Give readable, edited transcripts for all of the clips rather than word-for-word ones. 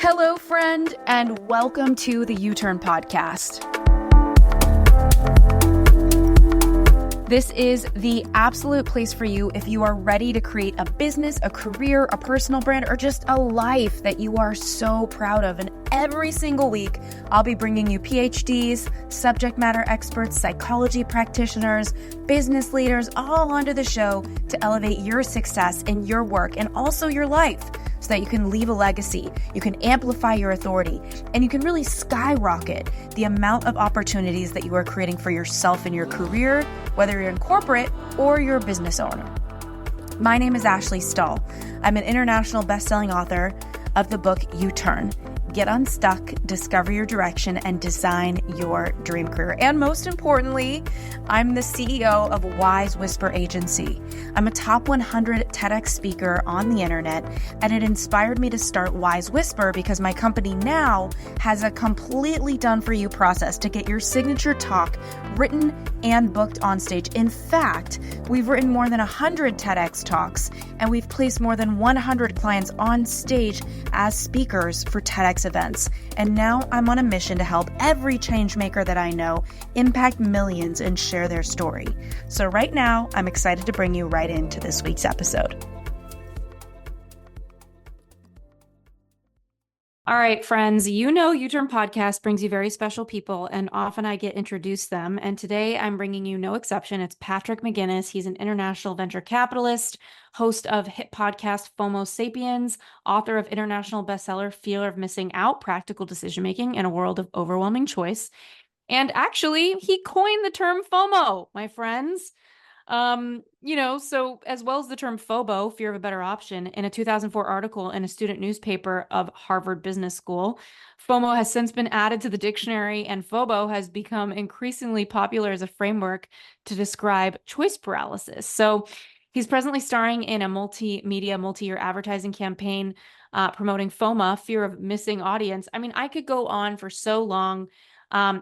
Hello, friend, and welcome to the U-Turn podcast. This is the absolute place for you if you are ready to create a business, a career, a personal brand, or just a life that you are so proud of. And every single week, I'll be bringing you PhDs, subject matter experts, psychology practitioners, business leaders, all onto the show to elevate your success in your work and also your life so that you can leave a legacy, you can amplify your authority, and you can really skyrocket the amount of opportunities that you are creating for yourself in your career, whether you're in corporate or you're a business owner. My name is Ashley Stahl. I'm an international best-selling author of the book U-Turn. Get unstuck, discover your direction, and design your dream career. And most importantly, I'm the CEO of Wise Whisper Agency. I'm a top 100 TEDx speaker on the internet, and it inspired me to start Wise Whisper because my company now has a completely done-for-you process to get your signature talk written and booked on stage. In fact, we've written more than 100 TEDx talks, and we've placed more than 100 clients on stage as speakers for TEDx events. And now I'm on a mission to help every change maker that I know impact millions and share their story. So right now, I'm excited to bring you right into this week's episode. All right, friends, you know U-Turn Podcast brings you very special people, and often I get introduced them. And today I'm bringing you no exception. It's Patrick McGinnis. He's an international venture capitalist, host of hit podcast FOMO Sapiens, author of international bestseller Fear of Missing Out, Practical Decision-Making in a World of Overwhelming Choice. And actually, he coined the term FOMO, my friends. So as well as the term FOBO, fear of a better option, in a 2004 article in a student newspaper of Harvard Business School, FOMO has since been added to the dictionary, and FOBO has become increasingly popular as a framework to describe choice paralysis. So he's presently starring in a multimedia, multi-year advertising campaign promoting FOMO, fear of missing audience. I mean, I could go on for so long.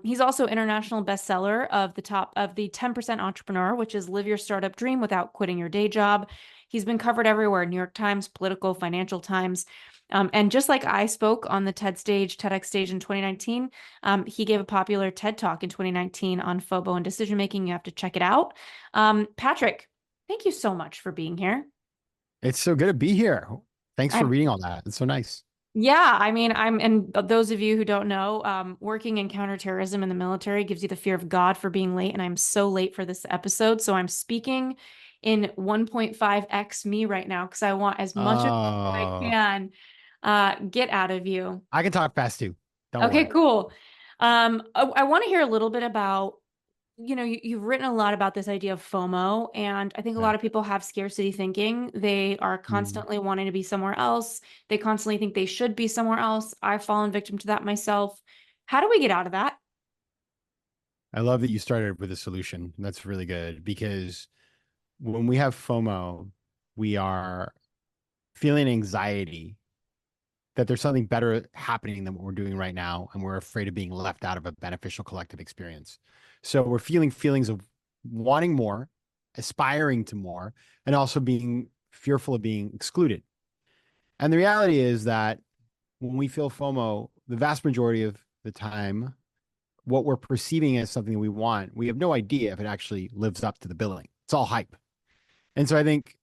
He's also international bestseller of the 10% Entrepreneur, which is live your startup dream without quitting your day job. He's been covered everywhere: New York Times, Political, Financial Times. And just like I spoke on the TEDx stage in 2019, he gave a popular TED Talk in 2019 on FOBO and decision making. You have to check it out. Patrick, thank you so much for being here. It's so good to be here. Thanks for reading all that. It's so nice. Yeah, I mean, and those of you who don't know, working in counterterrorism in the military gives you the fear of God for being late, and I'm so late for this episode. So I'm speaking in 1.5x me right now because I want as much of I can get out of you. I can talk fast too. Don't Okay, worry. cool. I want to hear a little bit about, you've written a lot about this idea of FOMO, and I think a lot of people have scarcity thinking. They are constantly wanting to be somewhere else. They constantly think they should be somewhere else. I've fallen victim to that myself. How do we get out of that? I love that you started with a solution. That's really good because when we have FOMO, we are feeling anxiety that there's something better happening than what we're doing right now, and we're afraid of being left out of a beneficial collective experience. So we're feeling feelings of wanting more, aspiring to more, and also being fearful of being excluded. And the reality is that when we feel FOMO, the vast majority of the time, what we're perceiving as something we want, we have no idea if it actually lives up to the billing. It's all hype. And so I think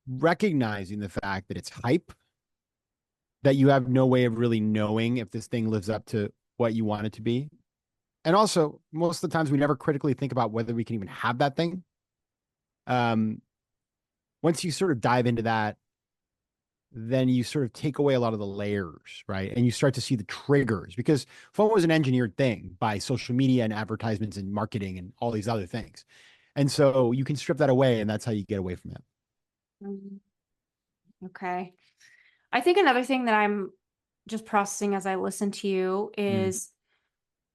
recognizing the fact that it's hype, that you have no way of really knowing if this thing lives up to what you want it to be. And also, most of the times we never critically think about whether we can even have that thing. Once you sort of dive into that, then you sort of take away a lot of the layers, right? And you start to see the triggers, because FOMO is an engineered thing by social media and advertisements and marketing and all these other things. And so you can strip that away, and that's how you get away from it. Okay. I think another thing that I'm just processing as I listen to you is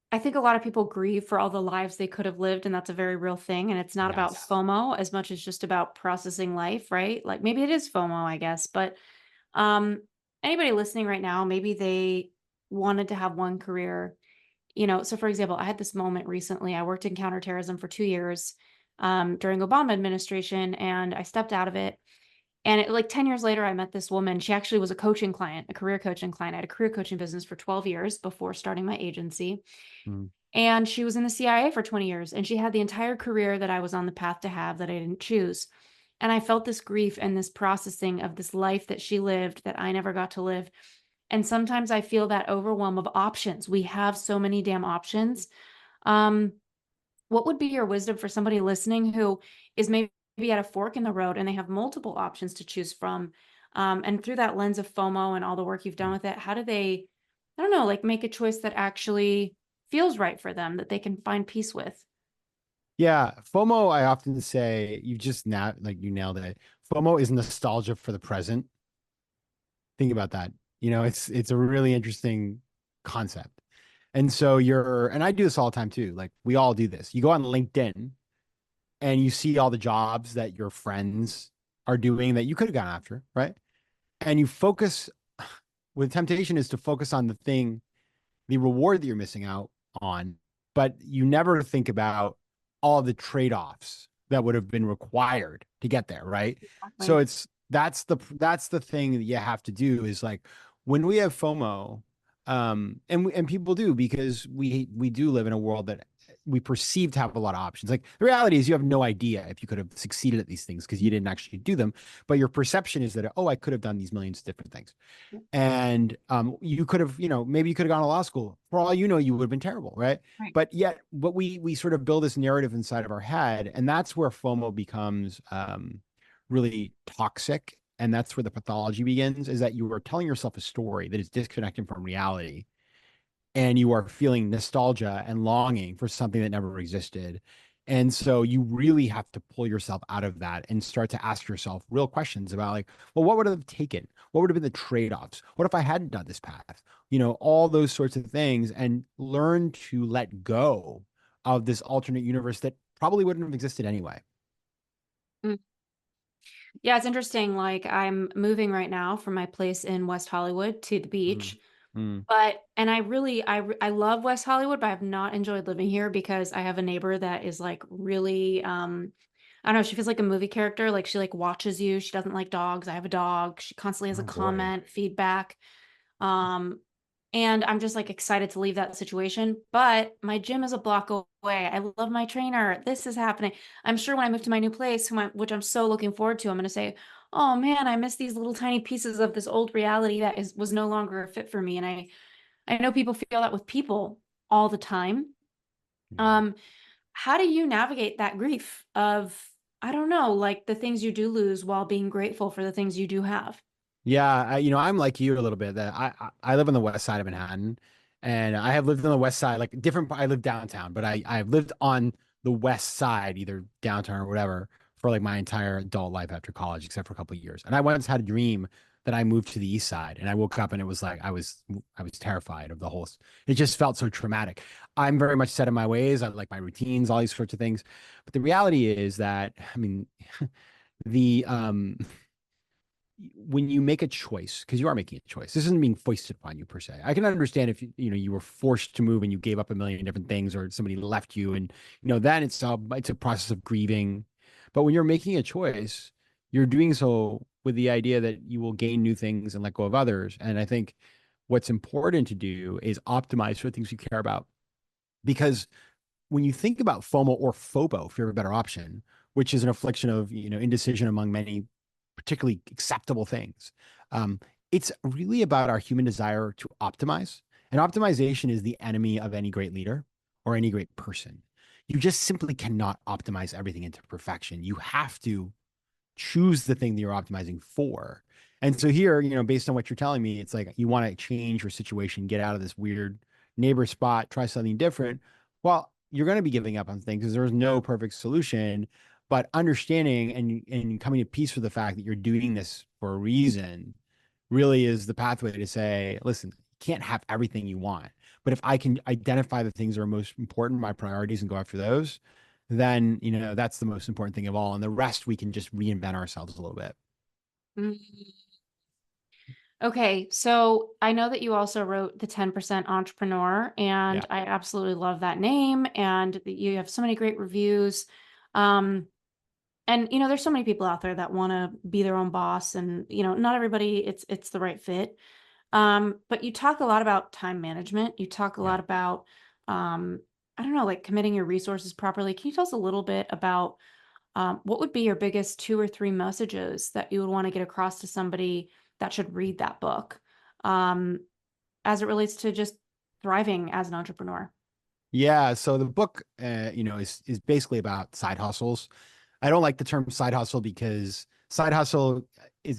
I think a lot of people grieve for all the lives they could have lived, and that's a very real thing. And it's not about FOMO as much as just about processing life, right? Like maybe it is FOMO, I guess, but anybody listening right now, maybe they wanted to have one career, so for example, I had this moment recently. I worked in counterterrorism for 2 years during Obama administration, and I stepped out of it. And like 10 years later, I met this woman. She actually was a coaching client, a career coaching client. I had a career coaching business for 12 years before starting my agency. Mm. And she was in the CIA for 20 years. And she had the entire career that I was on the path to have that I didn't choose. And I felt this grief and this processing of this life that she lived that I never got to live. And sometimes I feel that overwhelm of options. We have so many damn options. Um, what would be your wisdom for somebody listening who is maybe at a fork in the road and they have multiple options to choose from? And through that lens of FOMO and all the work you've done with it, how do they, I don't know, like make a choice that actually feels right for them, that they can find peace with? Yeah, FOMO, I often say you just now like you nailed it. FOMO is nostalgia for the present. Think about that. It's a really interesting concept. And so and I do this all the time too. Like we all do this. You go on LinkedIn and you see all the jobs that your friends are doing that you could have gone after, right? And you focus with temptation is to focus on the reward that you're missing out on, but you never think about all the trade-offs that would have been required to get there, right? So Exactly. that's the thing that you have to do is like when we have FOMO, and people do because we do live in a world that we perceive to have a lot of options. Like the reality is you have no idea if you could have succeeded at these things because you didn't actually do them, but your perception is that, oh, I could have done these millions of different things. And you could have, maybe you could have gone to law school. For all you know, you would have been terrible, right? Right. But we sort of build this narrative inside of our head, and that's where FOMO becomes really toxic, and that's where the pathology begins. Is that you are telling yourself a story that is disconnected from reality, and you are feeling nostalgia and longing for something that never existed. And so you really have to pull yourself out of that and start to ask yourself real questions about like, well, what would have taken? What would have been the trade-offs? What if I hadn't done this path? All those sorts of things, and learn to let go of this alternate universe that probably wouldn't have existed anyway. Mm. Yeah, it's interesting. Like I'm moving right now from my place in West Hollywood to the Mm, beach. mm, And I really, I love West Hollywood, but I have not enjoyed living here because I have a neighbor that is like really, I don't know, she feels like a movie character. Like she like watches you. She doesn't like dogs. I have a dog. She constantly has a oh boy. comment, feedback. Um, and I'm just like excited to leave that situation. But my gym is a block away. I love my trainer. This is happening. I'm sure when I move to my new place, which I'm so looking forward to, I'm going to say, oh man, I miss these little tiny pieces of this old reality that was no longer a fit for me. And I know people feel that with people all the time. Yeah. Um, how do you navigate that grief of, I don't know, like the things you do lose while being grateful for the things you do have? Yeah, I'm like you a little bit that I live on the west side of Manhattan, and I have lived on the west side, like different. I live downtown, but I've lived on the west side, either downtown or whatever, for like my entire adult life after college, except for a couple of years. And I once had a dream that I moved to the east side, and I woke up and it was like I was terrified of the whole. It just felt so traumatic. I'm very much set in my ways. I like my routines, all these sorts of things. But the reality is that, I mean, the when you make a choice, because you are making a choice, this isn't being foisted upon you per se. I can understand if you were forced to move and you gave up a million different things, or somebody left you, and then it's a process of grieving. But when you're making a choice, you're doing so with the idea that you will gain new things and let go of others. And I think what's important to do is optimize for the things you care about, because when you think about FOMO or FOBO, fear of a better option, which is an affliction of indecision among many particularly acceptable things, um, it's really about our human desire to optimize. And optimization is the enemy of any great leader or any great person. You just simply cannot optimize everything into perfection. You have to choose the thing that you're optimizing for. And so here, based on what you're telling me, it's like you want to change your situation, get out of this weird neighbor spot, try something different. Well, you're going to be giving up on things because there's no perfect solution, but understanding and coming to peace with the fact that you're doing this for a reason really is the pathway to say, listen, you can't have everything you want. But if I can identify the things that are most important, my priorities, and go after those, then that's the most important thing of all, and the rest we can just reinvent ourselves a little bit. Mm. Okay, so I know that you also wrote The 10% Entrepreneur, Yeah. and I absolutely love that name, and that you have so many great reviews. Um, And there's so many people out there that want to be their own boss, and not everybody it's the right fit. But you talk a lot about time management. You talk a Yeah. lot about I don't know, like committing your resources properly. Can you tell us a little bit about what would be your biggest 2 or 3 messages that you would want to get across to somebody that should read that book, um, as it relates to just thriving as an entrepreneur? Yeah. So the book, is basically about side hustles. I don't like the term side hustle because side hustle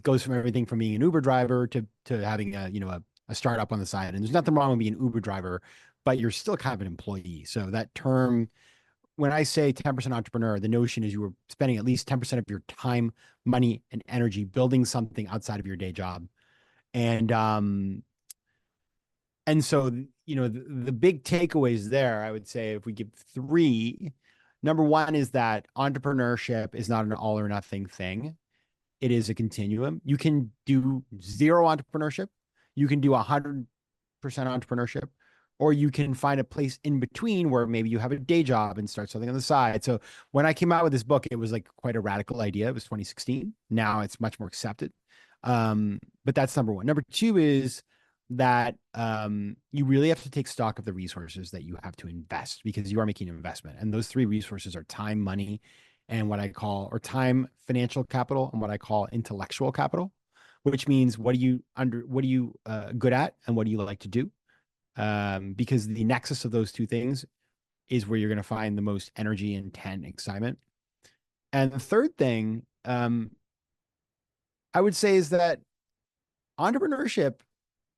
goes from everything from being an Uber driver to having a startup on the side. And there's nothing wrong with being an Uber driver, but you're still kind of an employee. So that term, when I say 10% entrepreneur, the notion is you were spending at least 10% of your time, money, and energy building something outside of your day job. And and so, the big takeaways there, I would say, if we give three, number one is that entrepreneurship is not an all or nothing thing. It is a continuum. You can do zero entrepreneurship. You can do 100% entrepreneurship, or you can find a place in between where maybe you have a day job and start something on the side. So when I came out with this book, it was like quite a radical idea. It was 2016. Now it's much more accepted. But that's number one. Number two is that you really have to take stock of the resources that you have to invest, because you are making an investment. And those three resources are time, money, and what I call, or time, financial capital, and what I call intellectual capital, which means what are you good at, and what do you like to do? Because the nexus of those two things is where you're going to find the most energy, intent, excitement. And the third thing, I would say, is that entrepreneurship,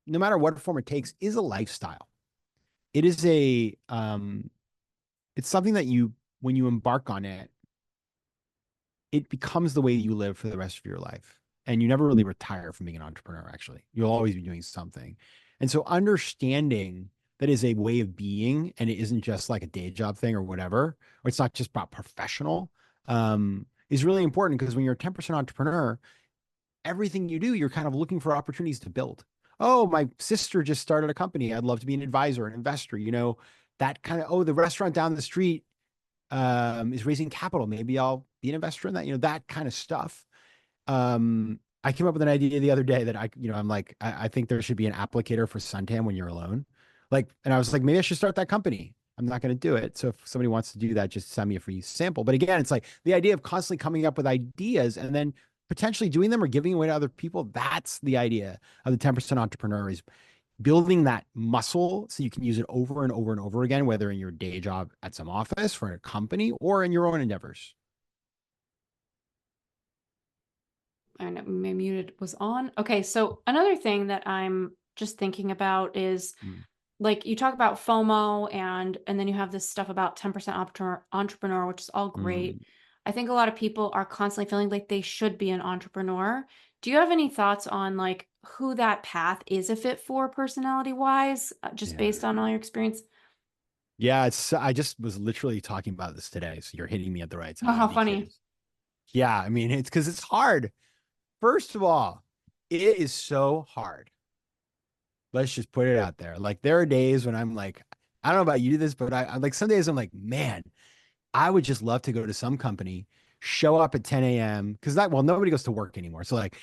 no matter what form it takes, is a lifestyle. It is it's something that when you embark on it, it becomes the way you live for the rest of your life. And you never really retire from being an entrepreneur, actually. You'll always be doing something. And so understanding that is a way of being, and it isn't just like a day job thing or whatever, or it's not just about professional, is really important, because when you're a 10% entrepreneur, everything you do, you're kind of looking for opportunities to build. Oh, my sister just started a company. I'd love to be an advisor, an investor, that kind of, oh, the restaurant down the street is raising capital. Maybe I'll be an investor in that, that kind of stuff. I came up with an idea the other day that I'm like, I think there should be an applicator for suntan when you're alone. And I was like, maybe I should start that company. I'm not going to do it. So if somebody wants to do that, just send me a free sample. But again, it's like the idea of constantly coming up with ideas and then potentially doing them or giving away to other people. That's the idea of the 10% entrepreneur, is building that muscle so you can use it over and over and over again, whether in your day job at some office, for a company, or in your own endeavors. And my muted was on. Okay, so another thing that I'm just thinking about is, Mm. like, you talk about FOMO, and then you have this stuff about 10% entrepreneur, which is all great. Mm. I think a lot of people are constantly feeling like they should be an entrepreneur. Do you have any thoughts on like who that path is a fit for personality wise, just Yeah. based on all your experience? Yeah, I just was literally talking about this today. So you're hitting me at the right Oh, how time, funny. because yeah, I mean, it's because it's hard. First of all, it is so hard. Let's just put it out there. Like, there are days when I'm like, I don't know about you do this, but I'm like, some days I'm like, man, I would just love to go to some company, show up at 10 a.m. because nobody goes to work anymore. So like,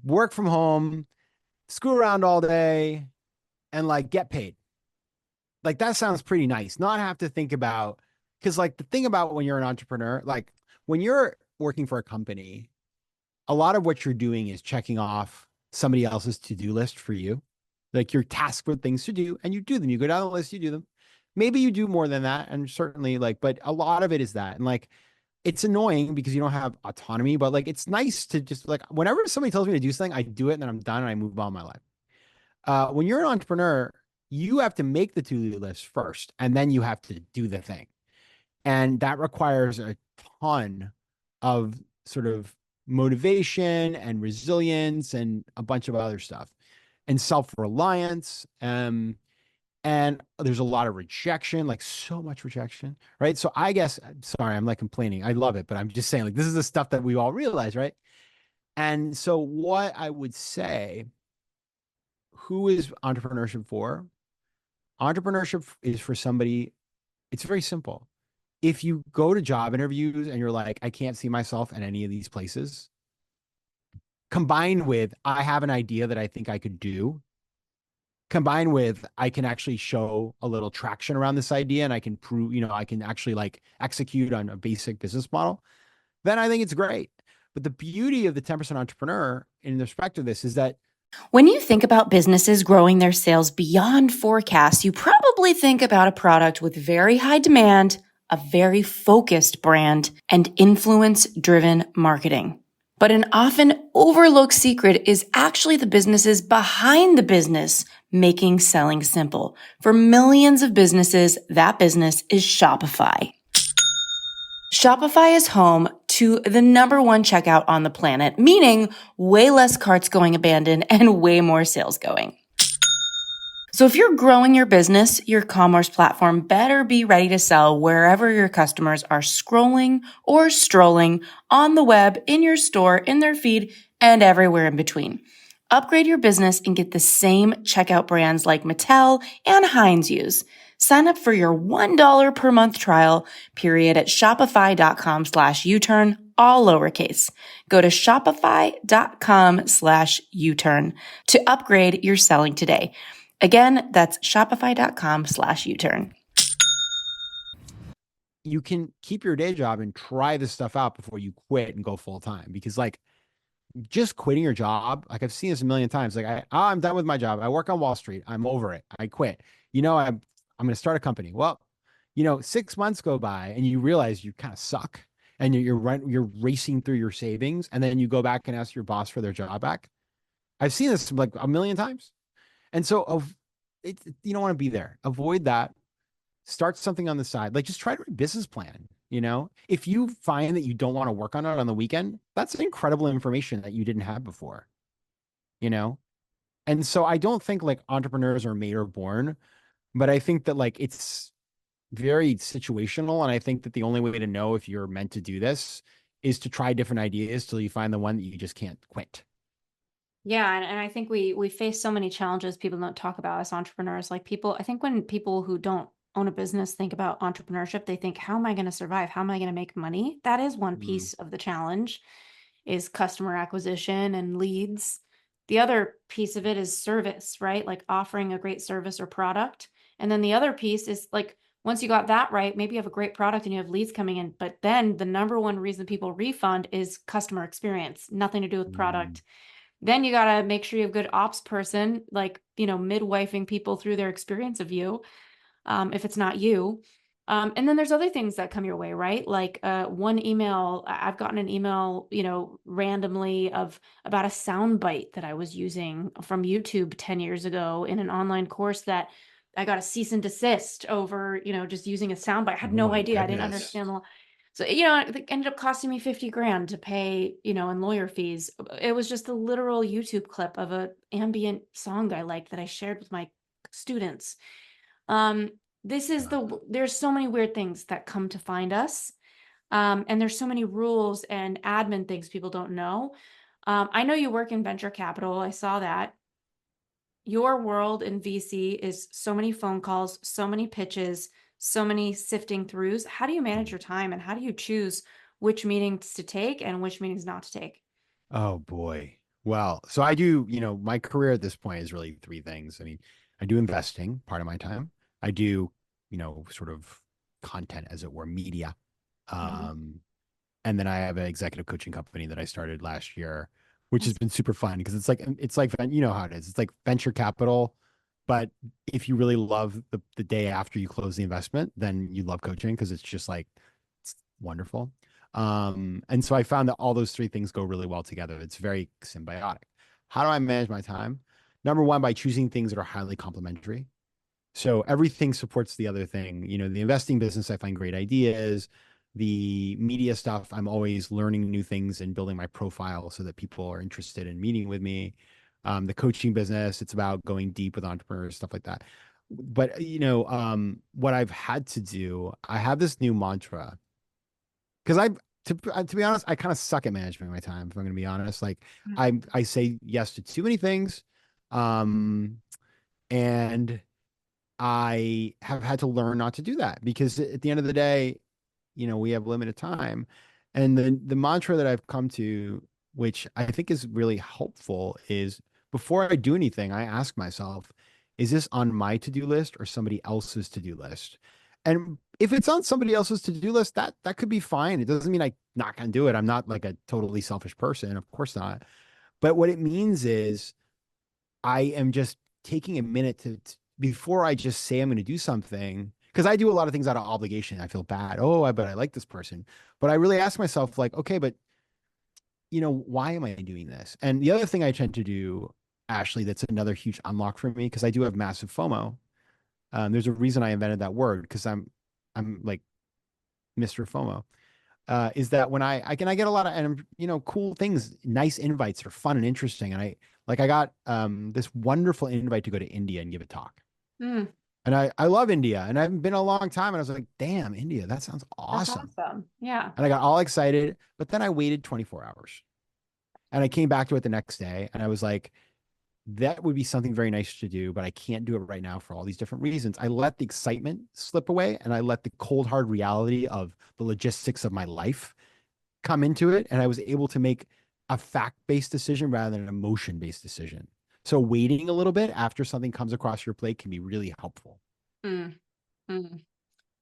work from home, screw around all day, and like get paid. Like, that sounds pretty nice. Not have to think about, because like the thing about when you're an entrepreneur, like when you're working for a company, a lot of what you're doing is checking off somebody else's to-do list for you. Like, you're tasked with things to do and you do them. You go down the list, you do them. Maybe you do more than that. And certainly, like, but a lot of it is that. And like, it's annoying because you don't have autonomy, but like, it's nice to just like, whenever somebody tells me to do something, I do it and then I'm done and I move on my life. When you're an entrepreneur, you have to make the to-do list first, and then you have to do the thing. And that requires a ton of sort of motivation and resilience and a bunch of other stuff, and self-reliance. And there's a lot of rejection, like so much rejection, right? So I guess, sorry, I'm like complaining. I love it, but I'm just saying, like, this is the stuff that we all realize, right? And so what I would say, who is entrepreneurship for? Entrepreneurship is for somebody, it's very simple. if you go to job interviews and you're like, I can't see myself in any of these places, combined with I have an idea that I think I could do, combined with I can actually show a little traction around this idea and I can prove, I can actually like execute on a basic business model, then I think it's great. But the beauty of the 10% entrepreneur in respect to this is that when you think about businesses growing their sales beyond forecasts, you probably think about a product with very high demand, a very focused brand, and influence-driven marketing. But an often overlooked secret is actually the businesses behind the business making selling simple. For millions of businesses, that business is Shopify. Shopify is home to the #1 checkout on the planet, meaning way less carts going abandoned and way more sales going. So if you're growing your business, your commerce platform better be ready to sell wherever your customers are scrolling or strolling on the web, in your store, in their feed, and everywhere in between. Upgrade your business and get the same checkout brands like Mattel and Heinz use. Sign up for your $1 per month trial period at shopify.com/U-turn, all lowercase. Go to shopify.com/U-turn to upgrade your selling today. Again, that's shopify.com/U-turn. you can keep your day job and try this stuff out before you quit and go full time. Because like just quitting your job, like I've seen this a million times. Like I'm done with my job. I work on Wall Street. I'm over it. I quit. I'm going to start a company. Well, 6 months go by and you realize you kind of suck and you're racing through your savings. And then you go back and ask your boss for their job back. I've seen this like a million times. And so you don't want to be there. Avoid that. Start something on the side. Like just try to write a business plan. If you find that you don't want to work on it on the weekend, that's incredible information that you didn't have before. And so I don't think like entrepreneurs are made or born, but I think that like it's very situational. And I think that the only way to know if you're meant to do this is to try different ideas till you find the one that you just can't quit. Yeah, and I think we face so many challenges people don't talk about as entrepreneurs. Like I think when people who don't own a business think about entrepreneurship, they think, how am I going to survive? How am I going to make money? That is one piece of the challenge, is customer acquisition and leads. The other piece of it is service, right? Like offering a great service or product. And then the other piece is like, once you got that right, maybe you have a great product and you have leads coming in, but then the #1 reason people refund is customer experience, nothing to do with product. Then you got to make sure you have a good ops person, like, midwifing people through their experience of you, if it's not you. And then there's other things that come your way, right? Like one email, I've gotten an email, randomly about a sound bite that I was using from YouTube 10 years ago in an online course that I got a cease and desist over, just using a sound bite. I had no idea. I didn't understand the law. So, it ended up costing me 50 grand to pay, in lawyer fees. It was just a literal YouTube clip of a ambient song I liked that I shared with my students. There's so many weird things that come to find us. And there's so many rules and admin things people don't know. I know you work in venture capital. I saw that. Your world in VC is so many phone calls, so many pitches, so many sifting throughs. How do you manage your time and how do you choose which meetings to take and which meetings not to take? Oh boy. Well, so I do, my career at this point is really three things. I mean, I do investing part of my time. I do, sort of content, as it were, media. And then I have an executive coaching company that I started last year, which has been super fun because it's like, you know how it is. It's like venture capital, but if you really love the day after you close the investment, then you love coaching because it's just like, it's wonderful. And so I found that all those three things go really well together. It's very symbiotic. How do I manage my time? #1, by choosing things that are highly complementary. So everything supports the other thing. The investing business, I find great ideas. The media stuff, I'm always learning new things and building my profile so that people are interested in meeting with me. The coaching business, it's about going deep with entrepreneurs, stuff like that. But, what I've had to do, I have this new mantra because to be honest, I kind of suck at managing my time, if I'm going to be honest. Like I say yes to too many things. And I have had to learn not to do that because at the end of the day, we have limited time. And the mantra that I've come to, which I think is really helpful, is before I do anything, I ask myself, is this on my to-do list or somebody else's to-do list? And if it's on somebody else's to-do list, that could be fine. It doesn't mean I'm not going to do it. I'm not like a totally selfish person, of course not. But what it means is I am just taking a minute before I just say I'm going to do something, because I do a lot of things out of obligation. I feel bad. Oh, but I like this person. But I really ask myself, like, okay, but why am I doing this? And the other thing I tend to do, Ashley, that's another huge unlock for me, because I do have massive FOMO. There's a reason I invented that word, because I'm like Mr. FOMO. Is that when I get a lot of, and cool things, nice invites are fun and interesting. And I got this wonderful invite to go to India and give a talk. Mm, And I love India, and I haven't been a long time. And I was like, damn, India, that sounds that's awesome. awesome. Yeah. And I got all excited, but then I waited 24 hours and I came back to it the next day. And I was like, that would be something very nice to do, but I can't do it right now for all these different reasons. I let the excitement slip away, and I let the cold, hard reality of the logistics of my life come into it. And I was able to make a fact-based decision rather than an emotion-based decision. So waiting a little bit after something comes across your plate can be really helpful. Mm, mm.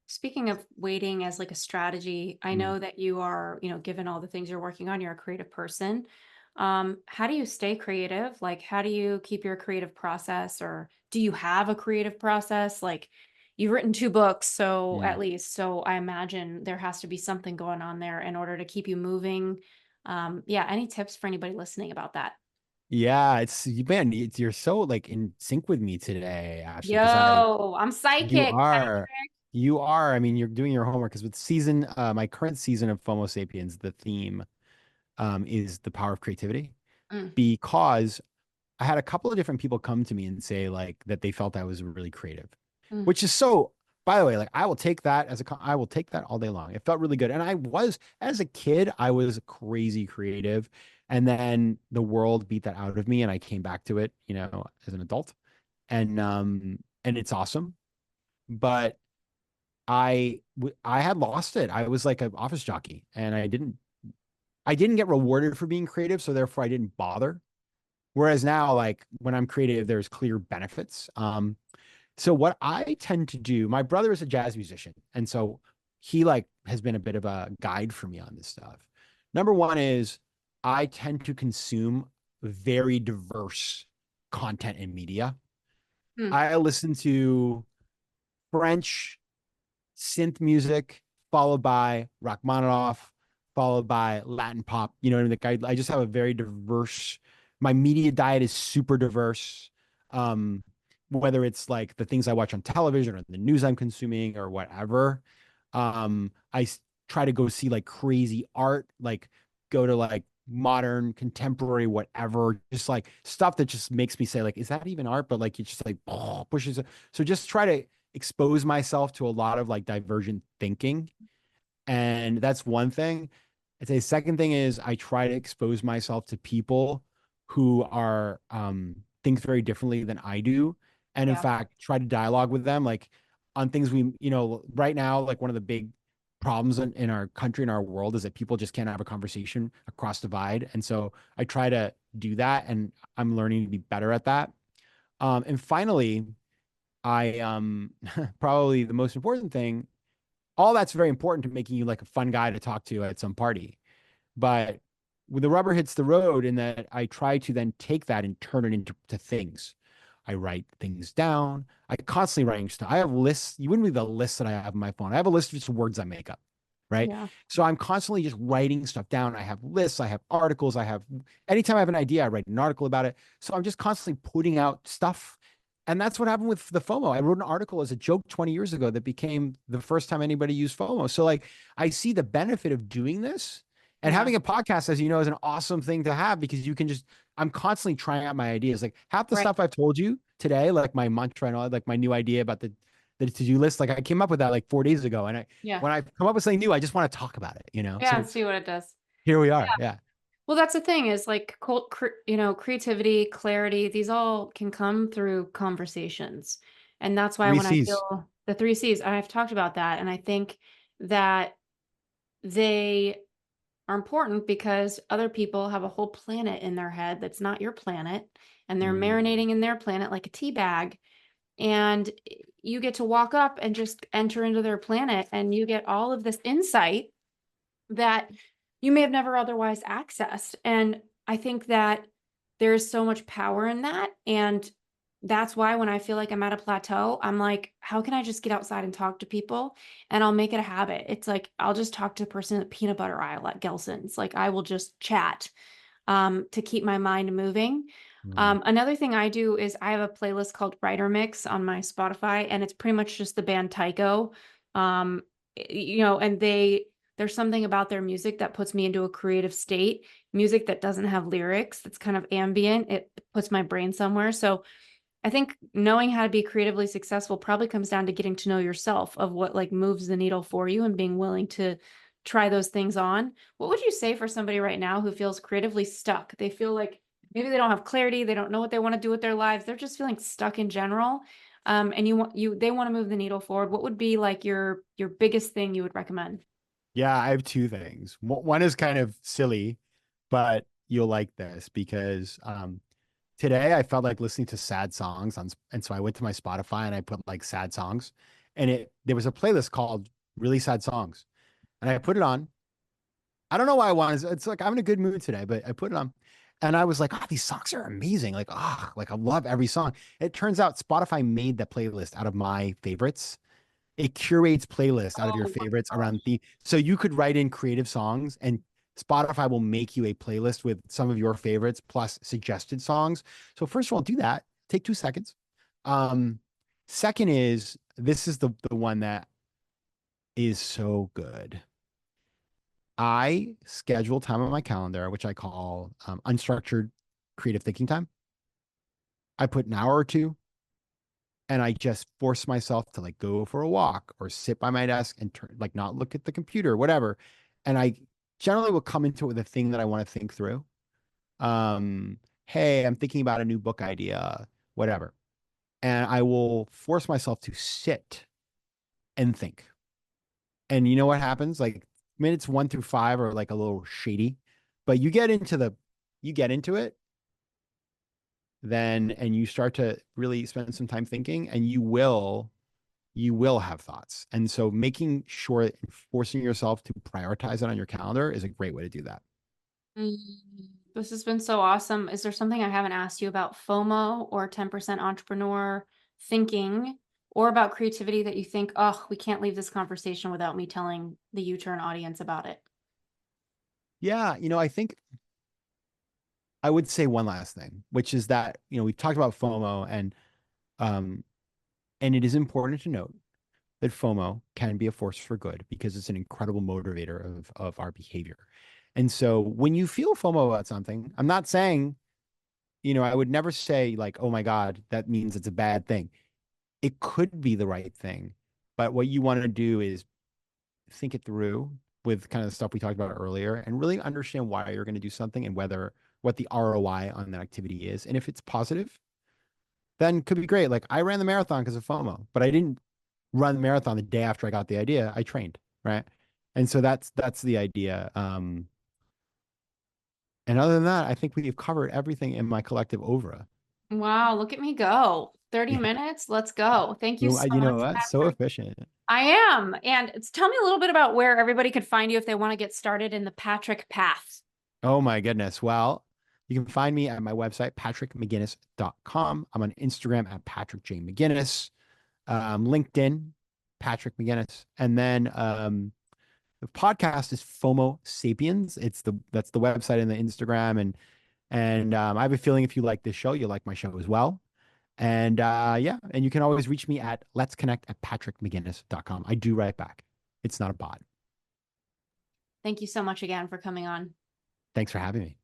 Speaking of waiting as like a strategy, I Mm. know that you are, given all the things you're working on, you're a creative person. How do you stay creative? Like, how do you keep your creative process, or do you have a creative process? Like, you've written 2 books, so Yeah. at least, so I imagine there has to be something going on there in order to keep you moving. Yeah, any tips for anybody listening about that? Yeah, man, you're so like in sync with me today, Ashley, because Yo, I'm you psychic, are, Patrick. I mean, you're doing your homework, because with my current season of FOMO Sapiens, the theme is the power of creativity, Mm, because I had a couple of different people come to me and say like that they felt I was really creative, mm, which is so, by the way, like I will take that I will take that all day long. It felt really good. And as a kid, I was crazy creative. And then the world beat that out of me and I came back to it, as an adult. And it's awesome. But I had lost it. I was like an office jockey, and I didn't get rewarded for being creative. So therefore I didn't bother. Whereas now, like when I'm creative, there's clear benefits. So what I tend to do, my brother is a jazz musician, and so he like has been a bit of a guide for me on this stuff. Number one is I tend to consume very diverse content and media. mm, I listen to French synth music, followed by Rachmaninoff, followed by Latin pop. You know what I mean? Like I just have a very diverse, my media diet is super diverse. Um, Whether it's like the things I watch on television or the news I'm consuming or whatever. Try to go see like crazy art, like go to like modern, contemporary, whatever, just like stuff that just makes me say like, is that even art? But like, it just like pushes it. So just try to expose myself to a lot of like divergent thinking. And that's one thing. I'd say second thing is I try to expose myself to people who are think very differently than I do. And in yeah. fact, try to dialogue with them like on things right now, like one of the big problems in our country, in our world, is that people just can't have a conversation across divide. And so I try to do that, and I'm learning to be better at that. And finally, I probably the most important thing, all that's very important to making you like a fun guy to talk to at some party. But when the rubber hits the road, in that I try to then take that and turn it into things. I write things down. I constantly writing stuff. I have lists. You wouldn't believe the lists that I have on my phone. I have a list of just words I make up. Right. Yeah. So I'm constantly just writing stuff down. I have lists. I have articles. Anytime I have an idea, I write an article about it. So I'm just constantly putting out stuff. And that's what happened with the FOMO. I wrote an article as a joke 20 years ago that became the first time anybody used FOMO. So like I see the benefit of doing this, and Yeah. having a podcast, as you know, is an awesome thing to have, because you can I'm constantly trying out my ideas. Like half the Right. stuff I've told you today, like my mantra and all, like my new idea about the to-do list, like I came up with that like 4 days ago. And Yeah. when I come up with something new, I just want to talk about it, Yeah. So And see what it does. here we are. Yeah. Well, that's the thing is like, creativity, clarity, these all can come through conversations. And that's why Three when I C's. feel the 3 C's, I've talked about that. And I think that they are important because other people have a whole planet in their head that's not your planet, and they're marinating in their planet like a tea bag. And you get to walk up and just enter into their planet, and you get all of this insight that you may have never otherwise accessed. And I think that there is so much power in that. And that's why when I feel like I'm at a plateau, I'm like, how can I just get outside and talk to people? And I'll make it a habit. It's like, I'll just talk to the person at the peanut butter aisle at Gelson's. Like, I will just chat to keep my mind moving. Another thing I do is I have a playlist called Writer Mix on my Spotify, and it's pretty much just the band Tycho. And there's something about their music that puts me into a creative state. Music that doesn't have lyrics, that's kind of ambient, it puts my brain somewhere. So I think knowing how to be creatively successful probably comes down to getting to know yourself, of what like moves the needle for you, and being willing to try those things on. What would you say for somebody right now who feels creatively stuck? They feel like maybe they don't have clarity, they don't know what they want to do with their lives, they're just feeling stuck in general. And they want to move the needle forward. What would be like your biggest thing you would recommend? Yeah, I have two things. One is kind of silly, but you'll like this because today I felt like listening to sad songs and so I went to my Spotify and I put like sad songs, and there was a playlist called Really Sad Songs, and I put it on. I don't know why I wanted. It's like I'm in a good mood today, but I put it on, and I was like, "Oh, these songs are amazing! Like, like I love every song." It turns out Spotify made the playlist out of my favorites. It curates playlists out of your favorites around the, so you could write in creative songs, and Spotify will make you a playlist with some of your favorites plus suggested songs. So first of all, do that. Take 2 seconds. Second is, this is the one that is so good. I schedule time on my calendar, which I call unstructured creative thinking time. I put an hour or two, and I just force myself to like go for a walk or sit by my desk and like not look at the computer, whatever. And I generally will come into it with a thing that I want to think through. Hey, I'm thinking about a new book idea, whatever. And I will force myself to sit and think. And you know what happens? Like minutes 1 through 5 are like a little shady, but you get into it then, and you start to really spend some time thinking, and you will have thoughts. And so making sure, forcing yourself to prioritize it on your calendar is a great way to do that. This has been so awesome. Is there something I haven't asked you about FOMO or 10% entrepreneur thinking, or about creativity that you think, oh, we can't leave this conversation without me telling the U-Turn audience about it? Yeah. I think I would say one last thing, which is that, we talked about FOMO, and it is important to note that FOMO can be a force for good because it's an incredible motivator of our behavior. And so when you feel FOMO about something, I'm not saying, I would never say like, oh my God, that means it's a bad thing. It could be the right thing. But what you want to do is think it through with kind of the stuff we talked about earlier, and really understand why you're going to do something, and what the ROI on that activity is. And if it's positive, then it could be great. Like I ran the marathon because of FOMO, but I didn't run the marathon the day after I got the idea. I trained, right? And so that's the idea. And other than that, I think we've covered everything in my collective oeuvre. Wow, look at me go. 30 minutes. Let's go. Thank you so much. What? So efficient. I am. And tell me a little bit about where everybody could find you if they want to get started in the Patrick path. Oh my goodness. Well, you can find me at my website, patrickmcginnis.com. I'm on Instagram at Patrick J. McGinnis, LinkedIn, Patrick McGinnis. And then the podcast is FOMO Sapiens. That's the website and the Instagram. And I have a feeling if you like this show, you'll like my show as well. And and you can always reach me at letsconnect@patrickmcginnis.com. I do write back. It's not a bot. Thank you so much again for coming on. Thanks for having me.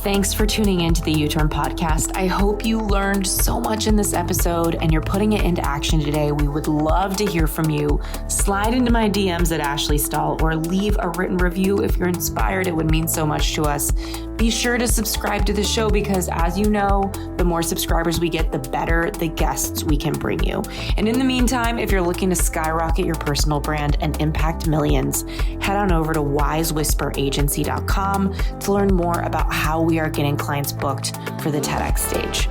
Thanks for tuning in to the U-Turn podcast. I hope you learned so much in this episode and you're putting it into action today. We would love to hear from you. Slide into my DMs at Ashley Stahl or leave a written review if you're inspired. It would mean so much to us. be sure to subscribe to the show because, as you know, the more subscribers we get, the better the guests we can bring you. And in the meantime, if you're looking to skyrocket your personal brand and impact millions, head on over to wisewhisperagency.com to learn more about how we are getting clients booked for the TEDx stage.